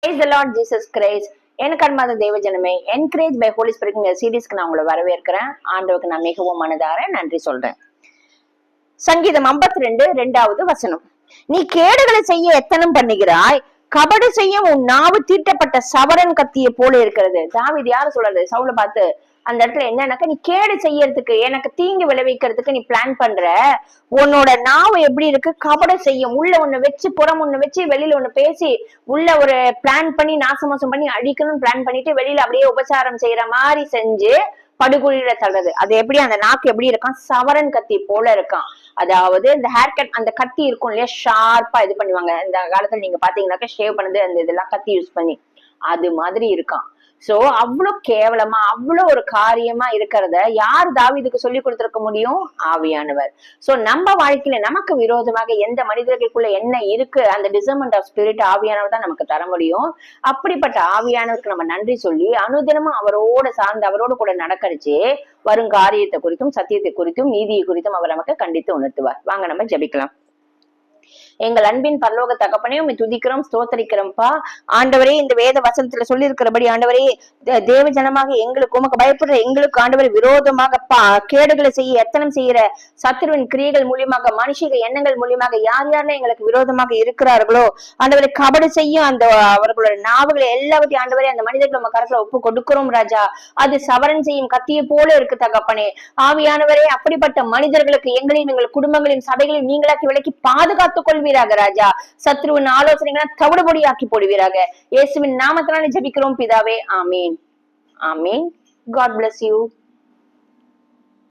Praise the Lord Jesus Christ. எனக்கு அன்பான தேவ ஜனமே, என்கரேஜ் பை ஹோலி ஸ்பிரிட் சீரீஸ்க்கு நான் உங்களை வரவேற்கிறேன். ஆண்டவருக்கு நான் மிகவும் மனதார நன்றி சொல்றேன். சங்கீதம் 52 வசனம். நீ கேடுகளை செய்ய எத்தனம் பண்ணுகிறாய், கபடு செய்ய உன் நாவு தீட்டப்பட்ட சவரன் கத்திய போல இருக்கிறது. தாவீது யாரு சொல்றது? சவுல பார்த்து அந்த இடத்துல என்னன்னாக்கா, நீ கேடு செய்யறதுக்கு, எனக்கு தீங்கு விளைவிக்கிறதுக்கு நீ பிளான் பண்ற. உன்னோட நாவு எப்படி இருக்கு? கபட செய்யும். உள்ள ஒண்ணு வச்சு புறம் ஒண்ணு வச்சு வெளியில ஒண்ணு பேசி உள்ள ஒரு பிளான் பண்ணி நாசமாசம் பண்ணி அழிக்கணும்னு பிளான் பண்ணிட்டு வெளியில அப்படியே உபசாரம் செய்யற மாதிரி செஞ்சு படுகொலியில தள்ளுறது. அது எப்படி? அந்த நாக்கு எப்படி இருக்கான்? சவரன் கத்தி போல இருக்கான். அதாவது இந்த ஹேர் கட், அந்த கத்தி இருக்கும் இல்லையா, ஷார்ப்பா இது பண்ணுவாங்க. இந்த காலத்துல நீங்க பாத்தீங்கன்னாக்கா ஷேவ் பண்ணது அந்த இதெல்லாம் கத்தி யூஸ் பண்ணி அது மாதிரி இருக்கான். சோ அவ்வளவு கேவலமா அவ்வளவு ஒரு காரியமா இருக்கிறத யார் தாவீதுக்கு சொல்லி கொடுத்திருக்க முடியும்? ஆவியானவர். சோ நம்ம வாழ்க்கையில நமக்கு விரோதமாக எந்த மனிதர்களுக்குள்ள என்ன இருக்கு, அந்த டிசர்மெண்ட் ஆஃப் ஸ்பிரிட் ஆவியானவர் தான் நமக்கு தர முடியும். அப்படிப்பட்ட ஆவியானவருக்கு நம்ம நன்றி சொல்லி அனுதினமும் அவரோட சார்ந்து அவரோட கூட நடக்கரிச்சு வரும் காரியத்தை குறித்தும் சத்தியத்தை குறித்தும் நீதியை குறித்தும் அவர் நமக்கு கண்டித்து உணர்த்துவார். வாங்க நம்ம ஜெபிக்கலாம். எங்கள் அன்பின் பரலோக தகப்பனே, உம்மை துதிக்கிறோம், ஸ்தோத்தரிக்கிறோம்ப்பா. ஆண்டவரே, இந்த வேத வசனத்துல சொல்லி இருக்கிறபடி ஆண்டவரே, தேவ ஜனமாக எங்களுக்கு உமக்கு பயப்படுற எங்களுக்கு ஆண்டவரை விரோதமாக கேடுகளை செய்ய எத்தனம் செய்யற சத்துருவின் கிரியைகள் மூலியமாக மனுஷிக எண்ணங்கள் மூலியமாக யார் யாரெல்லாம் எங்களுக்கு விரோதமாக இருக்கிறார்களோ ஆண்டவரை கபடு செய்யும் அந்த அவர்களோட நாவுகளை எல்லாவற்றையும் ஆண்டவரே அந்த மனிதர்கள் நம்ம கரத்துல ஒப்பு கொடுக்கிறோம் ராஜா. அது சவரன் செய்யும் கத்தியை போல இருக்கு தகப்பனே. ஆவியானவரே, அப்படிப்பட்ட மனிதர்களுக்கு எங்களையும் எங்கள் குடும்பங்களையும் சபைகளையும் நீங்களாக்கி விலக்கி பாதுகாத்துக் கொள்வீராக ராஜா. சத்ருவின் ஆலோசனைகளை தவிடுபொடியாக்கி போடுவீராக. இயேசுவின் நாமத்தினாலே ஜெபிக்கிறோம் பிதாவே. ஆமீன். ஆமீன். God bless you.